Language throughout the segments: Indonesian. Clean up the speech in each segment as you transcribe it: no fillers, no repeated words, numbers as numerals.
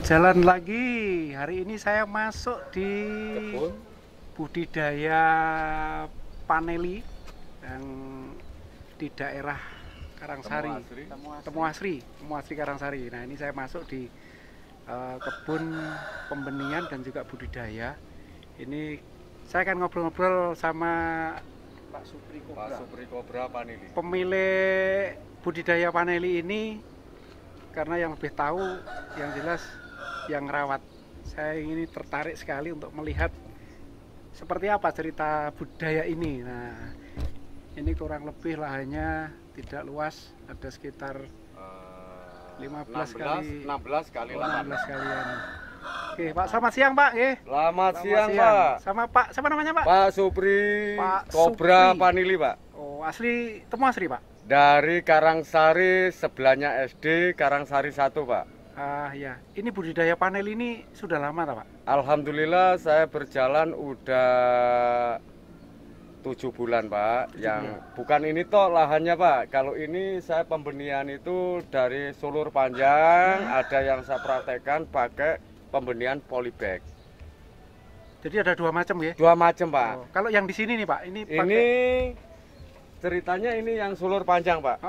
Jalan lagi. Hari ini saya masuk di Kebun budidaya paneli yang di daerah Karangsari, Temuasri Karangsari. Nah, ini saya masuk di kebun pembenihan dan juga budidaya. Ini saya akan ngobrol-ngobrol sama Pak Supri Kobra Paneli. Pemilik budidaya paneli ini, karena yang lebih tahu, yang jelas yang rawat. Saya ini tertarik sekali untuk melihat seperti apa cerita budaya ini. Nah, ini kurang lebih lahannya tidak luas, ada sekitar 16 kali 16 kali 16 kalian. Oke, Pak, selamat siang, Pak. Selamat siang, Pak. Sama Pak, siapa namanya, Pak? Pak Supri Kobra Paneli, Pak. Oh, asli Temuasri, Pak? Dari Karangsari, sebelahnya SD Karangsari 1, Pak. Ah, ya. Ini budidaya panel ini sudah lama, Pak? Alhamdulillah saya berjalan udah 7 bulan, Pak. Yang bukan ini toh lahannya, Pak. Kalau ini saya pembenihan itu dari sulur panjang, ada yang saya praktekkan pakai pembenihan polybag. Jadi ada dua macam ya? Dua macam, Pak. Oh, kalau yang di sini nih, Pak, ini pakai... Ini ceritanya ini yang sulur panjang, Pak.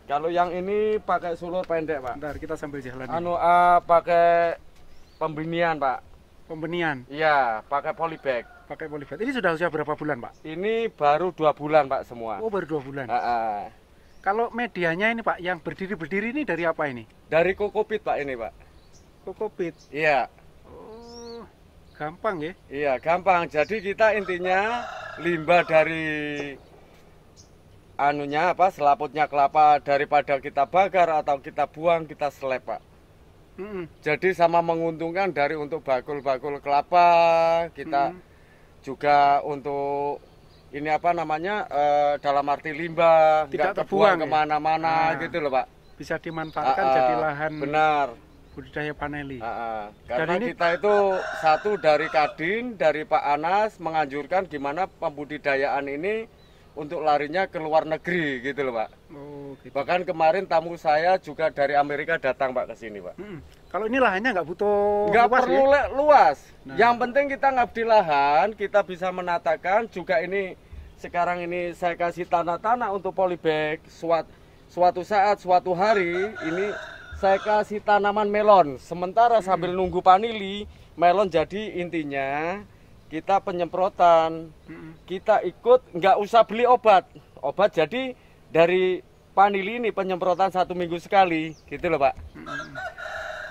Kalau yang ini pakai sulur pendek, Pak. Bentar, kita sambil jalan. Pakai pembenihan, Pak. Pembenihan? Iya, pakai polybag. Pakai polybag. Ini sudah usia berapa bulan, Pak? Ini baru 2 bulan, Pak, semua. Oh, baru 2 bulan. Kalau medianya ini, Pak, yang berdiri-berdiri ini dari apa ini? Dari kokopit, Pak, ini, Pak. Kokopit? Iya. Oh, gampang ya? Iya, gampang. Jadi kita intinya limbah dari selaputnya kelapa, daripada kita bakar atau kita buang, kita seleb, Pak. Jadi sama menguntungkan dari untuk bakul-bakul kelapa, kita juga untuk ini dalam arti limbah, tidak terbuang ya? kemana-mana gitu loh, Pak. Bisa dimanfaatkan jadi lahan. Benar. Budidaya paneli. Karena ini... kita itu satu dari Kadin, dari Pak Anas menganjurkan gimana pembudidayaan ini untuk larinya ke luar negeri gitu loh, Pak. Oh, gitu. Bahkan kemarin tamu saya juga dari Amerika datang, Pak, ke sini, Pak. Kalau ini lahannya nggak butuh nggak luas, perlu ya? luas. Nah. Yang penting kita ngabdi lahan, kita bisa menatakan. Juga ini sekarang ini saya kasih tanah-tanah untuk polybag. Suatu saat, suatu hari ini saya kasih tanaman melon. Sementara sambil nunggu panili, melon jadi intinya kita penyemprotan, kita ikut, nggak usah beli obat. Jadi dari panili ini penyemprotan 1 minggu sekali, gitu loh, Pak.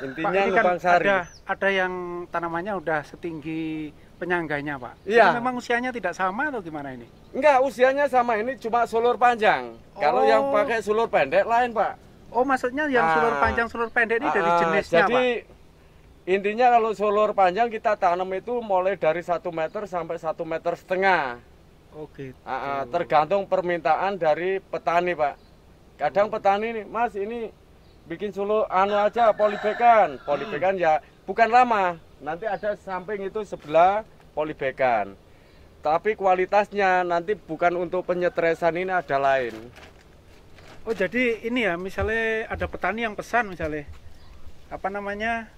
Intinya Pak, Lubang Sari. Ada yang tanamannya udah setinggi penyangganya, Pak. Iya. Itu memang usianya tidak sama atau gimana ini? Enggak, usianya sama, ini cuma sulur panjang. Kalau yang pakai sulur pendek lain, Pak. Oh, maksudnya yang sulur panjang, sulur pendek ini dari jenisnya, jadi, Pak? intinya kalau sulur panjang kita tanam itu mulai dari 1 meter sampai 1,5 meter. Oh, gitu. Tergantung permintaan dari petani, Pak. Kadang petani nih, Mas, ini bikin sulur aja polybagan. Polybagan ya bukan lama. Nanti ada samping itu sebelah polybagan. Tapi kualitasnya nanti bukan untuk penyetresan, ini ada lain. Oh, jadi ini ya, misalnya ada petani yang pesan misalnya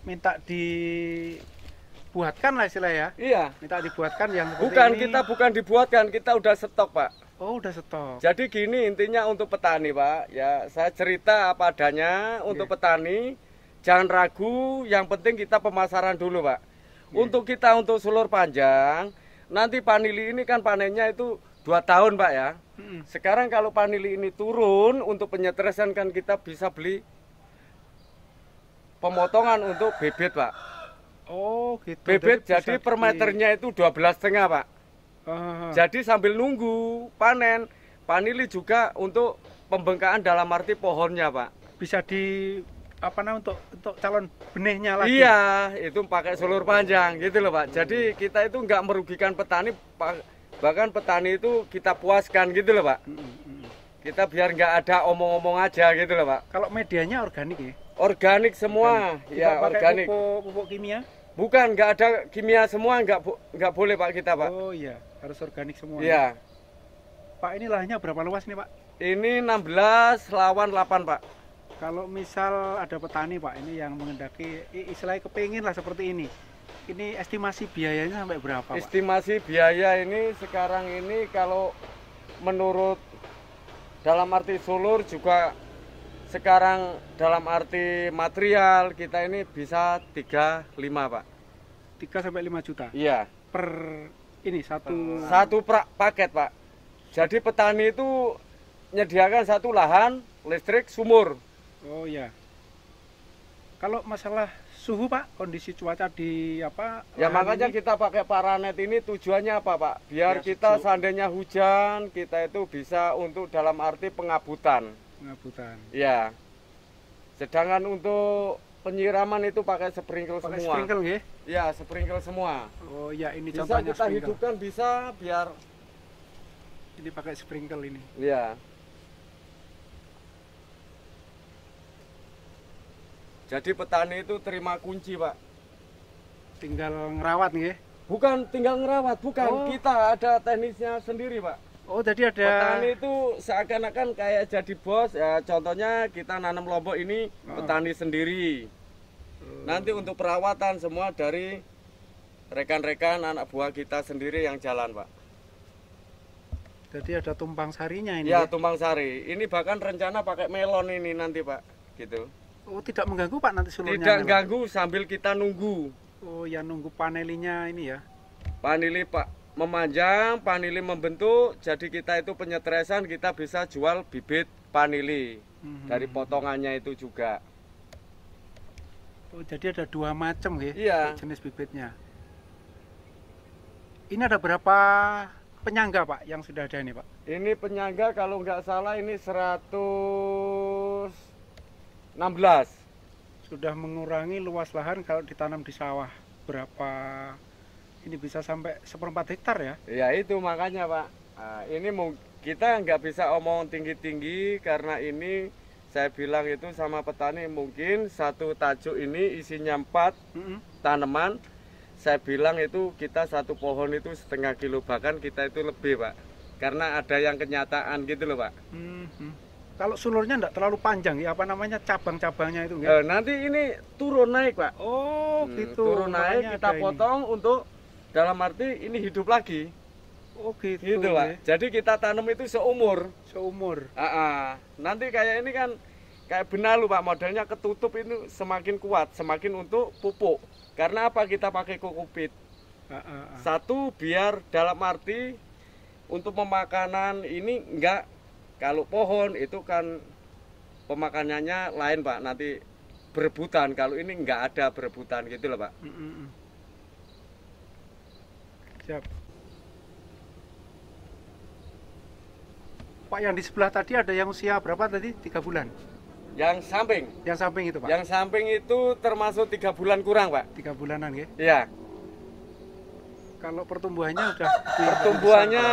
minta dibuatkan lah istilah ya. Iya. Minta dibuatkan yang bukan ini. Kita bukan dibuatkan, kita udah stok, Pak. Oh, udah stok. Jadi gini intinya untuk petani, Pak. Ya, saya cerita apa adanya untuk petani. Jangan ragu, yang penting kita pemasaran dulu, Pak. Untuk sulur panjang, nanti panili ini kan panennya itu 2 tahun, Pak, ya. Sekarang kalau panili ini turun untuk penyetresan kan kita bisa beli pemotongan untuk bibit, Pak. Oh, gitu. Bibit jadi per meternya itu 12,5, Pak. Jadi sambil nunggu panen, panili juga untuk pembengkakan dalam arti pohonnya, Pak. Bisa untuk calon benihnya lagi. Iya, itu pakai sulur panjang gitu loh, Pak. Jadi kita itu nggak merugikan petani, bahkan petani itu kita puaskan gitu loh, Pak. Kita biar nggak ada omong-omong aja gitu loh, Pak. Kalau medianya organik ya? Organik semua, ya organik. Pupuk kimia? Bukan, nggak ada kimia semua, nggak boleh, Pak, kita, Pak. Oh iya, harus organik semua. Iya. Pak, ini lahannya berapa luas nih, Pak? Ini 16 lawan 8, Pak. Kalau misal ada petani Pak ini yang mengendaki istilahnya kepingin lah seperti ini estimasi biayanya sampai berapa Pak? Estimasi biaya ini sekarang ini kalau menurut dalam arti sulur juga sekarang dalam arti material kita ini bisa 35 Pak. 3 sampai 5 juta? Iya. Per ini satu paket Pak. Jadi petani itu menyediakan satu lahan, listrik, sumur. Oh iya. Kalau masalah suhu Pak, kondisi cuaca di apa? Ya lahan makanya ini? kita pakai paranet ini tujuannya apa Pak? Biar Ya, kita sejuk. seandainya hujan, kita itu bisa untuk dalam arti pengabutan. Pengabutan. Ya. Sedangkan untuk penyiraman itu pakai sprinkle Pakai semua. sprinkle nggih? Ya, sprinkle semua. Oh ya, ini Bisa contohnya kita sprinkle. hidupkan bisa biar Ini pakai sprinkle ini. ya. Jadi petani itu terima kunci, Pak. Tinggal ngerawat nggih. Bukan tinggal ngerawat, bukan. Oh. Kita ada teknisnya sendiri, Pak. Oh, jadi ada Petani itu seakan-akan kayak jadi bos. Ya, contohnya kita nanam lombok ini petani sendiri. Nanti untuk perawatan semua dari rekan-rekan anak buah kita sendiri yang jalan, Pak. Jadi ada tumpang sarinya ini. Ya, tumpang sari. Ini bahkan rencana pakai melon ini nanti, Pak. Gitu. Oh, tidak mengganggu Pak nanti sulurnya. Tidak Pak? ganggu sambil kita nunggu. Oh, ya nunggu panelinya ini ya. Panili Pak memanjang, panili membentuk. Jadi kita itu penyetresan kita bisa jual bibit panili dari potongannya itu juga. Oh, jadi ada 2 macam nggih. Iya. Jenis bibitnya. Ini ada berapa penyangga Pak yang sudah ada ini Pak? Ini penyangga kalau nggak salah ini 116. Sudah mengurangi luas lahan kalau ditanam di sawah. Berapa ini bisa sampai 1/4 hektar ya? Ya itu makanya Pak. Nah, ini kita nggak bisa omong tinggi-tinggi karena ini saya bilang itu sama petani mungkin satu tajuk ini isinya 4 tanaman. Saya bilang itu kita satu pohon itu 1/2 kilo, bahkan kita itu lebih Pak. Karena ada yang kenyataan gitu loh Pak. Kalau sulurnya enggak terlalu panjang ya, apa namanya cabang-cabangnya itu enggak? Nanti ini turun naik Pak. Oh gitu. Turun naik Makanya kita ada potong untuk dalam arti ini hidup lagi. ini. Oh gitu. Gitu ya. Pak. Jadi kita tanam itu seumur. Seumur. Nanti kayak ini kan kayak benalu Pak, modelnya ketutup itu semakin kuat, semakin untuk pupuk. Karena apa kita pakai kokopit? Satu biar dalam arti untuk pemakanan ini enggak, kalau pohon itu kan pemakanannya lain Pak, nanti berebutan. Kalau ini enggak ada berebutan gitu loh Pak. Siap. Pak, yang di sebelah tadi ada yang usia berapa tadi? 3 bulan? Yang samping? Yang samping itu Pak? Yang samping itu termasuk 3 bulan kurang Pak. 3 bulanan ya? Iya. Kalau pertumbuhannya udah Pertumbuhannya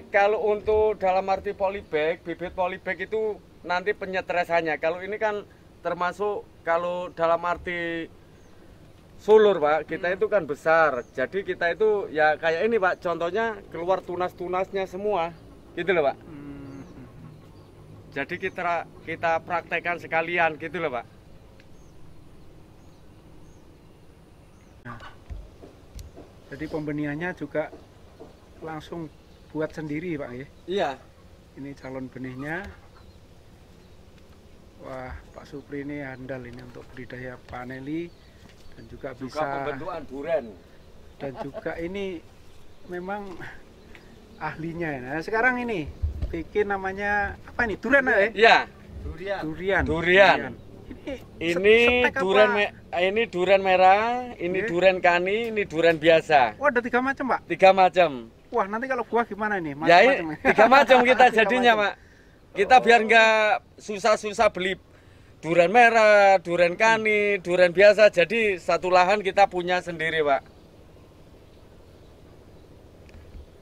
kalau untuk dalam arti polybag, bibit polybag itu nanti penyetresannya. Kalau ini kan termasuk kalau dalam arti sulur Pak, kita itu kan besar. Jadi kita itu ya kayak ini Pak, contohnya keluar tunas-tunasnya semua. Gitu loh Pak. Jadi kita praktekkan sekalian gitu loh Pak. Jadi pembenihannya juga langsung buat sendiri Pak ya? Iya. Ini calon benihnya. Wah, Pak Supri ini handal ini untuk budidaya paneli dan juga bisa pembentukan duren. dan juga ini memang ahlinya ya. Nah, sekarang ini bikin namanya apa ini? Durian ya? Iya. Durian. Ini spek duren apa? ini duren merah, ini duren kani, ini duren biasa. Oh, ada 3 macam Pak? 3 macam. Wah, nanti kalau buah gimana ini? Ya, Macam-macam 3 macam kita 3 jadinya macam. Pak. Kita biar nggak susah-susah beli duren merah, duren kani, duren biasa. Jadi satu lahan kita punya sendiri Pak.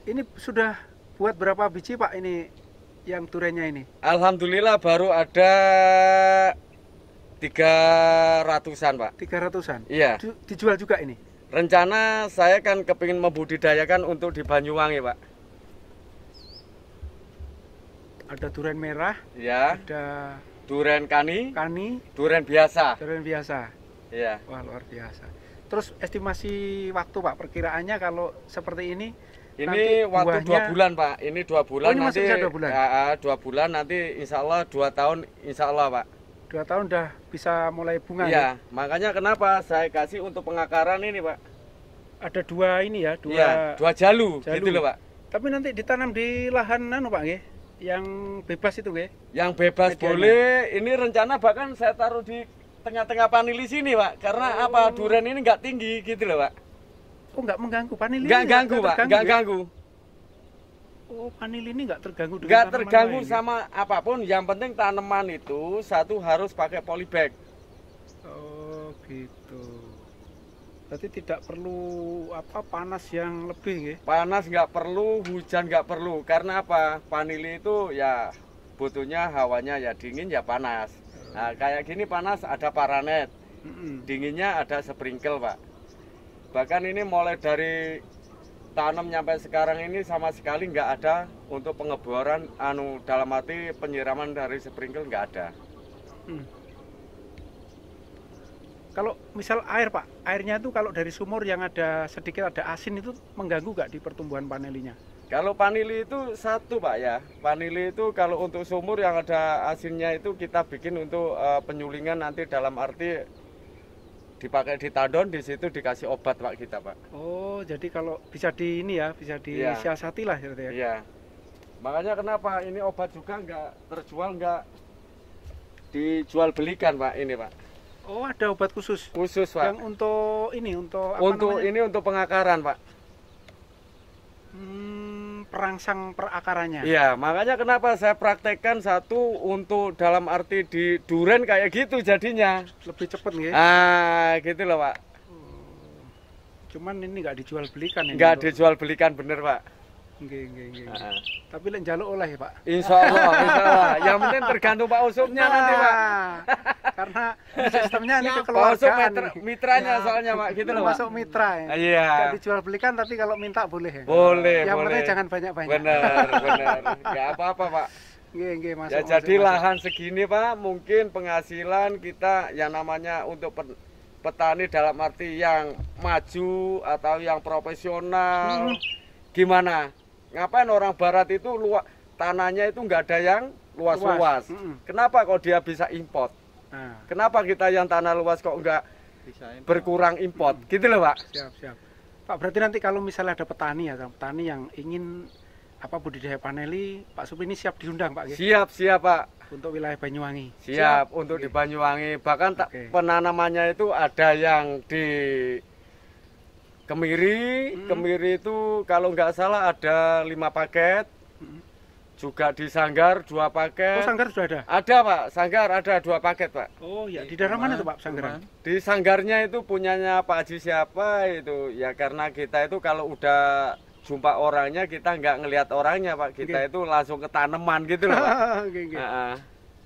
Ini sudah buat berapa biji Pak ini yang duriannya ini? Alhamdulillah baru ada 300-an Pak. 300-an? Iya. Dijual juga ini? Rencana saya kan kepingin membudidayakan untuk di Banyuwangi Pak. Ada durian merah, Ya. ada duren kani, duren biasa. duren biasa. Iya. Wah, luar biasa. Terus estimasi waktu Pak, perkiraannya kalau seperti ini? Ini waktu buahnya... 2 bulan Pak. Ini 2 bulan. Oh, ini nanti. Masih bisa 2 bulan? 2 bulan nanti insya Allah 2 tahun insya Allah Pak. 2 tahun udah bisa mulai bunga. Iya. Ya? Makanya kenapa saya kasih untuk pengakaran ini Pak. Ada 2 ini ya, 2 ya, 2 jalu gitu loh Pak. Tapi nanti ditanam di lahan Pak nggih? Yang bebas itu nggih? Yang bebas medianya. Boleh. Ini rencana bahkan saya taruh di tengah-tengah panili sini Pak. Karena apa? Duren ini nggak tinggi gitu loh Pak. Oh, nggak mengganggu panili? Nggak ganggu Pak, nggak ganggu. Oh, panili ini nggak terganggu dengan nggak terganggu sama apapun. Yang penting tanaman itu satu harus pakai polybag. Oh, gitu. Berarti tidak perlu panas yang lebih nggih? Panas nggak perlu, hujan nggak perlu. Karena apa? Panili itu ya butuhnya hawanya ya dingin ya panas. Nah, kayak gini panas ada paranet. Dinginnya ada sprinkle Pak. Bahkan ini mulai dari tanam sampai sekarang ini sama sekali nggak ada untuk pengeboran dalam arti penyiraman dari sprinkle nggak ada. Kalau misal air Pak, airnya itu kalau dari sumur yang ada sedikit ada asin itu mengganggu nggak di pertumbuhan panilinya? Kalau panili itu satu Pak ya, panili itu kalau untuk sumur yang ada asinnya itu kita bikin untuk penyulingan nanti dalam arti dipakai di tadon, di situ dikasih obat Pak kita Pak. Oh, jadi kalau bisa di ini ya, bisa disiasati lah gitu ya. Iya. Makanya kenapa ini obat juga nggak terjual, nggak dijual belikan Pak ini Pak. Oh, ada obat khusus? Khusus Pak. Yang untuk ini, untuk apa untuk namanya? Ini untuk pengakaran Pak. Perangsang perakarannya. Iya, makanya kenapa saya praktekkan satu untuk dalam arti di duren kayak gitu jadinya. Lebih cepat nggih? Gitu loh Pak. Cuman ini nggak dijual belikan ini. Nggak dijual belikan bener Pak. Nggih. Tapi lek njaluk oleh Pak. Insya Allah. Yang penting tergantung Pak Usupnya nanti Pak. Karena sistemnya ini kekeluargaan. Pak Usop mitranya soalnya Pak, gitu loh Pak. Masuk mitra ya. Iya. Nggak dijual belikan tapi kalau minta boleh ya. Boleh. Yang penting jangan banyak-banyak. Benar. Nggak apa-apa Pak. Nggih, masuk. Ya jadi lahan segini Pak, mungkin penghasilan kita yang namanya untuk petani dalam arti yang maju atau yang profesional. Gimana? Ngapain orang barat itu tanahnya itu nggak ada yang luas-luas. Kenapa kok dia bisa import? Kenapa kita yang tanah luas kok nggak berkurang import? Gitu loh Pak. Siap. Pak, berarti nanti kalau misalnya ada petani yang ingin budidaya paneli, Pak Supri ini siap diundang Pak? Siap Pak. Untuk wilayah Banyuwangi? Siap. Untuk di Banyuwangi. Bahkan penanamannya itu ada yang di Kemiri. Kemiri itu kalau nggak salah ada 5 paket. Juga di Sanggar 2 paket. Oh, Sanggar sudah ada? Ada Pak, Sanggar ada 2 paket Pak. Oh ya, di daerah mana tuh Pak Sanggaran? Di Sanggarnya itu punyanya Pak Haji siapa itu. Ya karena kita itu kalau udah jumpa orangnya kita nggak ngelihat orangnya Pak. Kita itu langsung ke tanaman gitu loh Pak.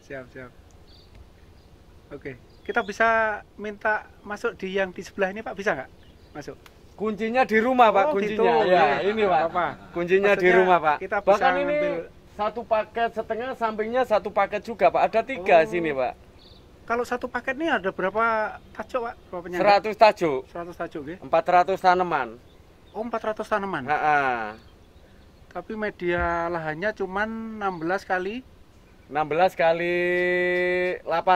Siap. Oke, kita bisa minta masuk di yang di sebelah ini Pak, bisa nggak masuk? Kuncinya di rumah Pak, kuncinya. Gitu. Ya, ini Pak. Kuncinya maksudnya di rumah Pak. Kita bisa bahkan ngambil... ini 1 paket setengah, sampingnya 1 paket juga Pak. Ada 3 sini Pak. Kalau 1 paket ini ada berapa tajuk Pak? Berapa penyangga? 100 tajuk. 100 tajuk nggih. 400 tanaman. Oh, 400 tanaman. Tapi media lahannya cuma 16 kali 8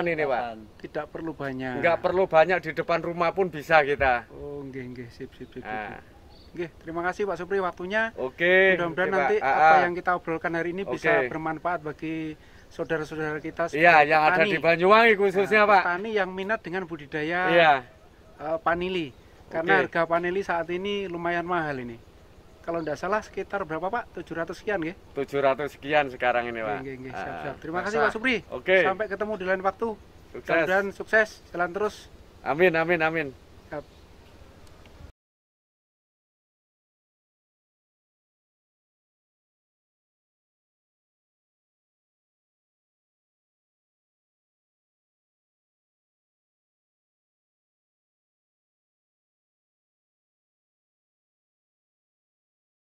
ini Pak. Tidak perlu banyak. Nggak perlu banyak, di depan rumah pun bisa kita. Oh, nggih, sip. Nggih, terima kasih Pak Supri waktunya. Oke. Mudah-mudahan nanti apa yang kita obrolkan hari ini bisa bermanfaat bagi saudara-saudara kita. Iya, yang ada di Banyuwangi khususnya Pak. Petani yang minat dengan budidaya panili. Karena harga panili saat ini lumayan mahal ini. Kalau tidak salah sekitar berapa Pak? 700 sekian nggih? 700 sekian sekarang ini Pak. Nggih, siap. Terima kasih Pak Supri. Sampai ketemu di lain waktu. Mudah-mudahan sukses, jalan terus. Amin.